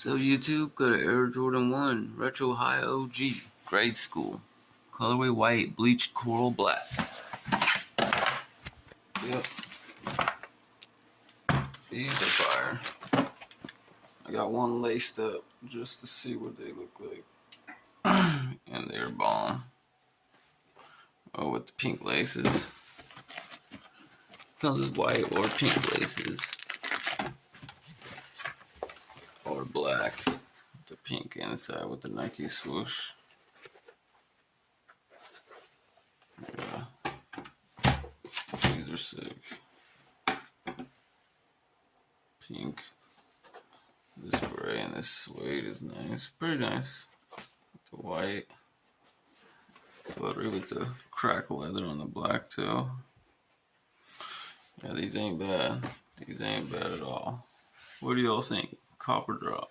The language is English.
So YouTube, got an Air Jordan 1 Retro High OG, grade school. Colorway white, bleached coral black. Yep. These are fire. I got one laced up just to see what they look like. And they're bomb. Oh, with the pink laces. Comes with white or pink laces. Or black. The pink inside with the Nike swoosh. Yeah. These are sick. Pink. This gray and this suede is nice. Pretty nice. The white. Glittery with the crack leather on the black too. Yeah, these ain't bad. These ain't bad at all. What do y'all think? Copper drop.